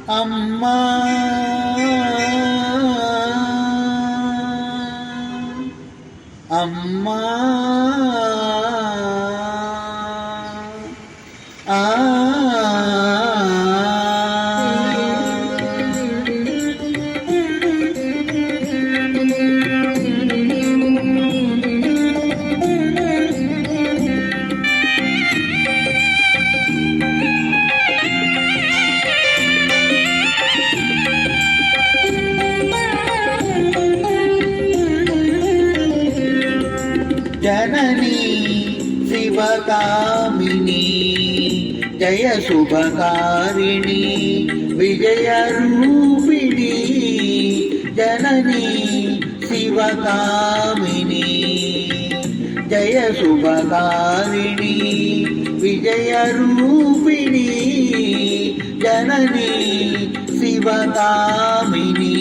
అమ్మా అమ్మా जननी शिवकामिनी जय शुभकारिणी विजयरूपिणी जननी शिवकामिनी जय शुभकारिणी विजयरूपिणी जननी शिवकामिनी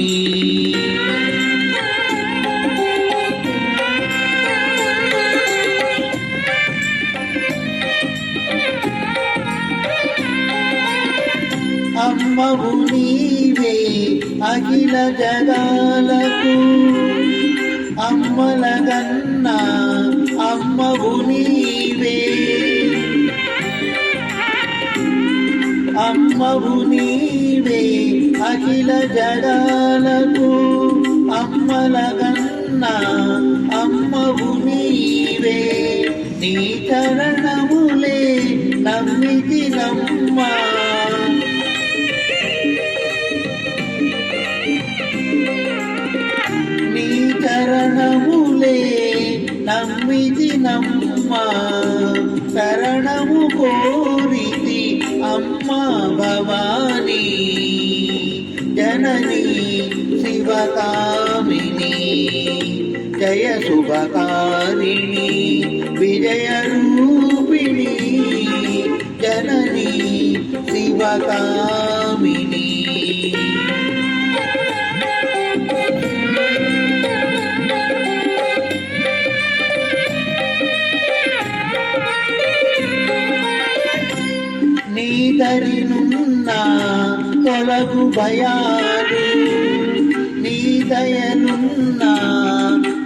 అమ్మవు నీవే అఖిల జగాలకు అమ్మలగన్నా అమ్మవు నీవే అమ్మవు నీవే అఖిల జగాలకు అమ్మలగన్నా అమ్మవు నీవే నీ చరణములే నమ్మితి నమ్మా శరణములే నమ్మిది నమ్మా శరణము కోరితి అమ్మా భవానీ జననీ శివకామిని జయ శుభకారిణి విజయరూపిణి జననీ శివకామిని నీదరినున్న తొలగు భయాలు నీ దయనున్న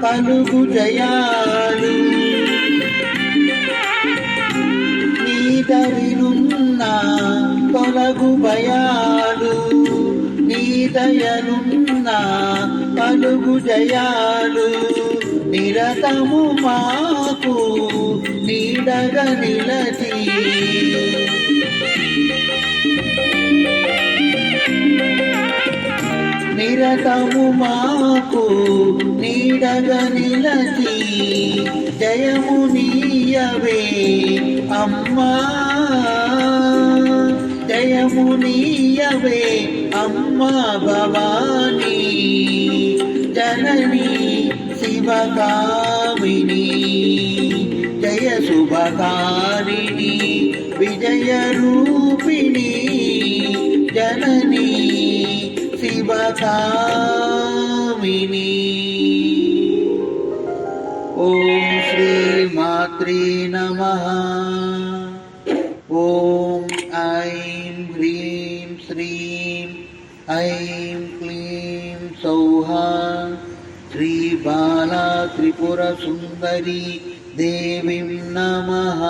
కలుగు జయాలు నీదరినున్న తొలగు భయాలు నీ దయనున్న కలుగు జయాలు నిరతము మాకు నీడగా నిలచి నిరతము మాకు నీడగా నిలచి జయము నీయవే అమ్మా జయము నీయవే అమ్మా భవానీ జననీ శివకామిని జయ శుభకారిణి విజయరూపిణి జననీ శివకామిని ఓం శ్రీ మాత్రే నమః ఓం ఐం హ్రీం శ్రీం ఐం క్లీం సౌః శ్రీ బాలా త్రిపుర సుందరి దేవీం నమః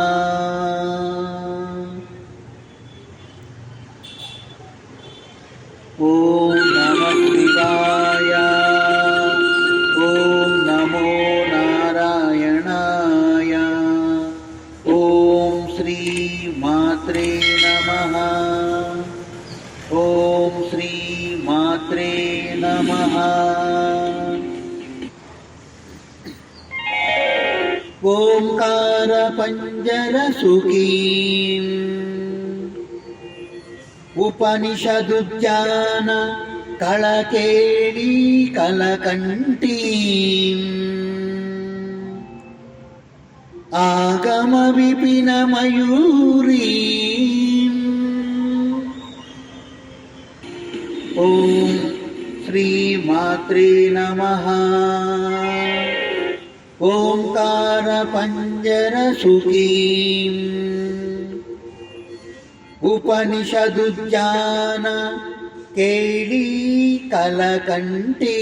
ఓం నమః శివాయ ఓం నమో నారాయణాయ ఓం శ్రీ మాత్రే నమః ఓం శ్రీ మాత్రే నమః ఓంకార పంజర సుఖీం ఉపనిషదుద్యాన కళకేళీ కలకంఠీం ఆగమ విపిన మయూరీం ఓం శ్రీ మాత్రే నమః ఓంకార పంజర సుఖీం ఉపనిషదుద్యాన కేళీ కలకంఠీ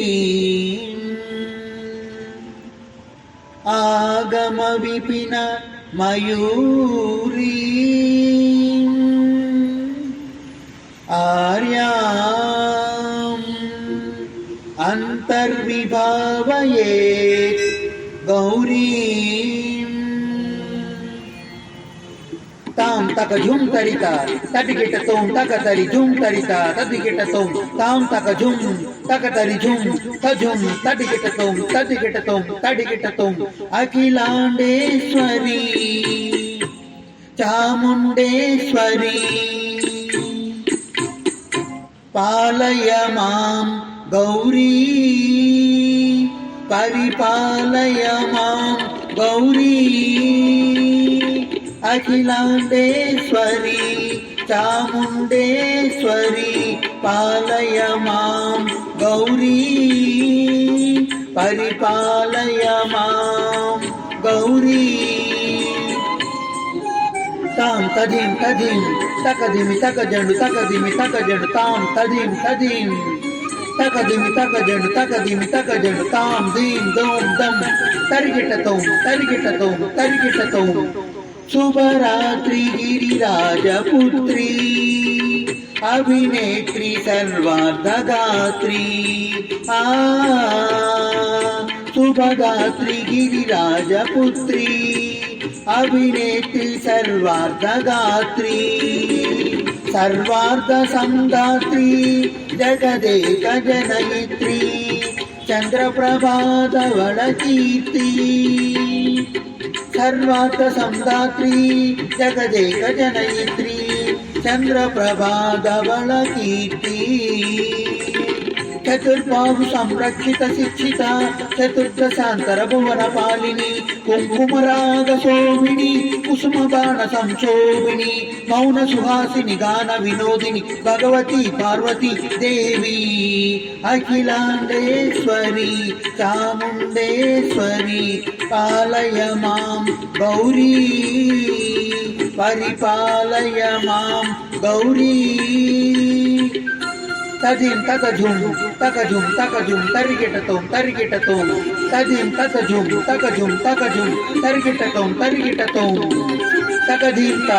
ఆగమ విపిన మయూరీ ఆర్యాం అంతర్విభావయేత్ గౌరీం తాం తక ఝుం తరిత తటికిట తోం తక తరి ఝుం తరిత తటికిట తోం తాం తక ఝుం తక తరి ఝుం తఝుం తటికిట తోం తటికిట తోం అఖిలాండేశ్వరి చాముండేశ్వరి పాలయ మాం గౌరీ పరిపాలయ మాం గౌరీ అఖిలాండేశ్వరి చాముండేశ్వరి పాలయ మాం గౌరీ పరిపాలయ మాం గౌరీ తాం తదిం తదిం తకదిమి తకజండు తకదిమి తకజండు తాం తదిం తదిం తకదిమి తకజండు తాం దీం దోం దం తరిగిట తోం శుభరాత్రి గిరిరాజపుత్రి అభినేత్రి సర్వార్ధగాత్రి శుభగాత్రి గిరిరాజపుత్రి అభినేత్రి సర్వార్ధగాత్రి సర్వార్ధ సంగాత్రి జగదేక జనయిత్రి చంద్రప్రభాధవళ కీర్తి సర్వార్ధ సంగాత్రి జగదేక జనయిత్రి చంద్రప్రభాధవళ కీర్తి చతుర్బాహు సంరక్షిత శిక్షిత చతుర్దశాంతర భువన పాలిని కుంకుమరాగ శోభిని కుసుమ బాణ సంశోభిని మౌన సుహాసిని గాన వినోదిని భగవతి పార్వతి దేవి అఖిలాండేశ్వరి చాముండేశ్వరి పాలయ మాం గౌరీ పరిపాలయ మాం గౌరీ తదిం తకజుం తరిగిట తోం తదిం తకజుం తరిగిట తోం తకధీంత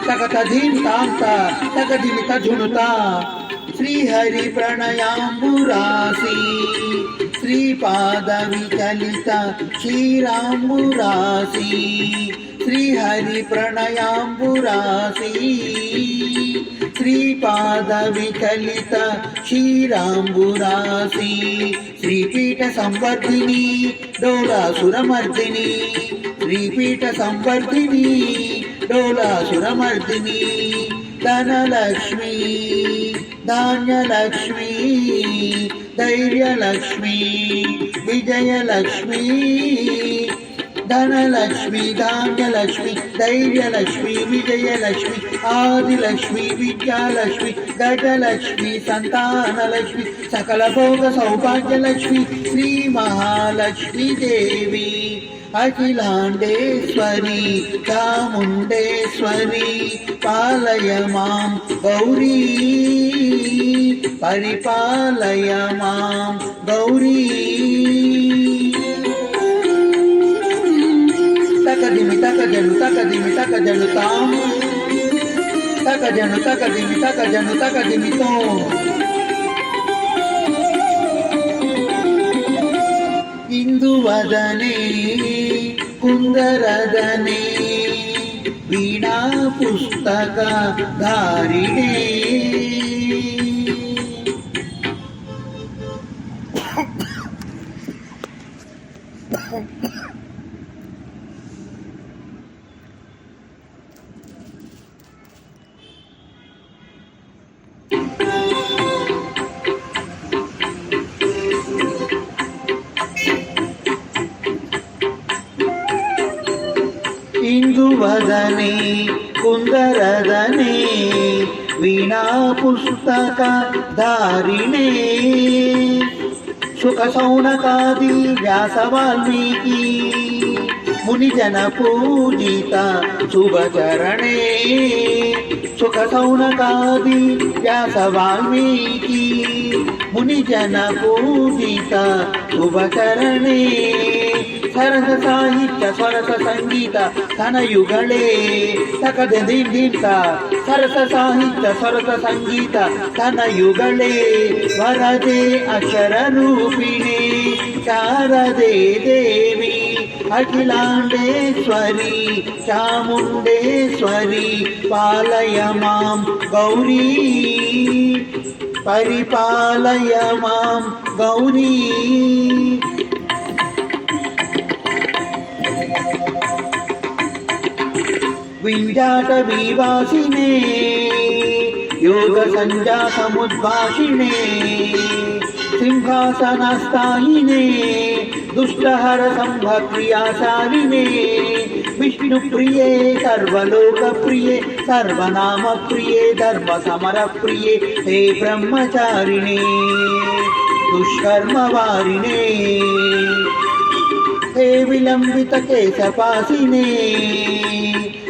తకతధీం తాంత తకదిమి తజునుత శ్రీహరి ప్రణయాంబురాసి శ్రీపాద విచలిత క్షీరాంబురాసి శ్రీహరి ప్రణయాంబురాసి శ్రీపాద విచలిత క్షీరాంబురాసి శ్రీపీఠ సంవర్ధిని డోలాసురమర్దిని శ్రీపీఠ సంవర్ధిని డోలాసురమర్దిని ధనలక్ష్మి ధాన్యలక్ష్మి ధైర్యలక్ష్మి విజయలక్ష్మి ధనలక్ష్మి ధాన్యలక్ష్మి ధైర్యలక్ష్మి విజయలక్ష్మి ఆదిలక్ష్మి విద్యాలక్ష్మి గజలక్ష్మి సంతానలక్ష్మి సకల భోగ సౌభాగ్యలక్ష్మి శ్రీ మహాలక్ష్మి దేవి అఖిలాండేశ్వరి చాముండేశ్వరి పాలయ మాం గౌరీ పరిపాలయ మాం గౌరీ తకదిమి తకజను తాం తకదిమి తో ఇందువదనే కుందరదనే వీణా పుస్తక ధారిణే ఇందువదనే కుందరదనే వీణా పుస్తక ధారిణే సుఖ సౌనకాది వ్యాస వాల్మీకి మునిజన పూజిత శుభచరణే సుఖ సౌనకాది వ్యాస వాల్మీకి మునిజన పూజిత శుభచరణే సరస సాహిత్య సరస సంగీత తనయుಗಳೇ ತಕದಿಂತ ಸರಸ ಸಾಹಿತ್ಯ ಸರಸ ಸಂಗೀತ ತನಯುಗಳೇ ವರದೆ ಅಕ್ಷರ ರೂಪಿಣಿ ಶಾರದೆ ದೇವಿ ಅಖಿಲಾಂಡೇಶ್ವರಿ ಚಾಮುಂಡೇಶ್ವರಿ ಪಾಲಯ ಮಾಂ ಗೌರಿ ಪರಿಪಾಲಯ ಮಾಂ ಗೌರಿ विंध्याटवीवासिने योग संजातमुद्भाषिणे सिंहासनस्थायिने दुष्टहर संभक्रियाशालिने विष्णुप्रिये सर्वलोकप्रिये सर्वनामप्रिये धर्मसमरप्रिये हे ब्रह्मचारिणे दुष्कर्मवारिणे हे विलंबित केशपासिने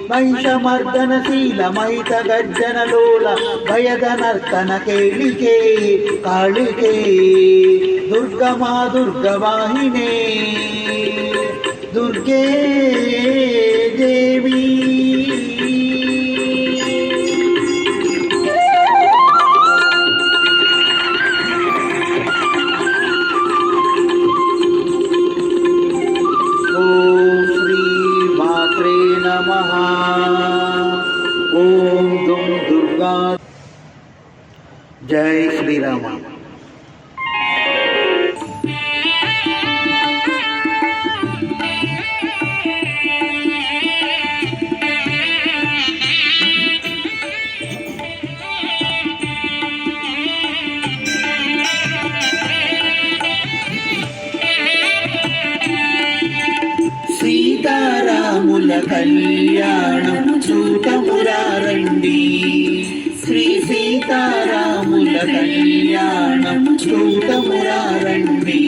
महिषमर्दनशील महित गर्जन लोल भयद नर्तन केलिके कालिके दुर्गमा दुर्गवाहिने दुर्गे देवी नमः। ओम दुम दुर्गा। जय श्री राम। సీతారాముల కళ్యాణం చూతమురారండి శ్రీ సీతారాముల కళ్యాణం చూతమురారండి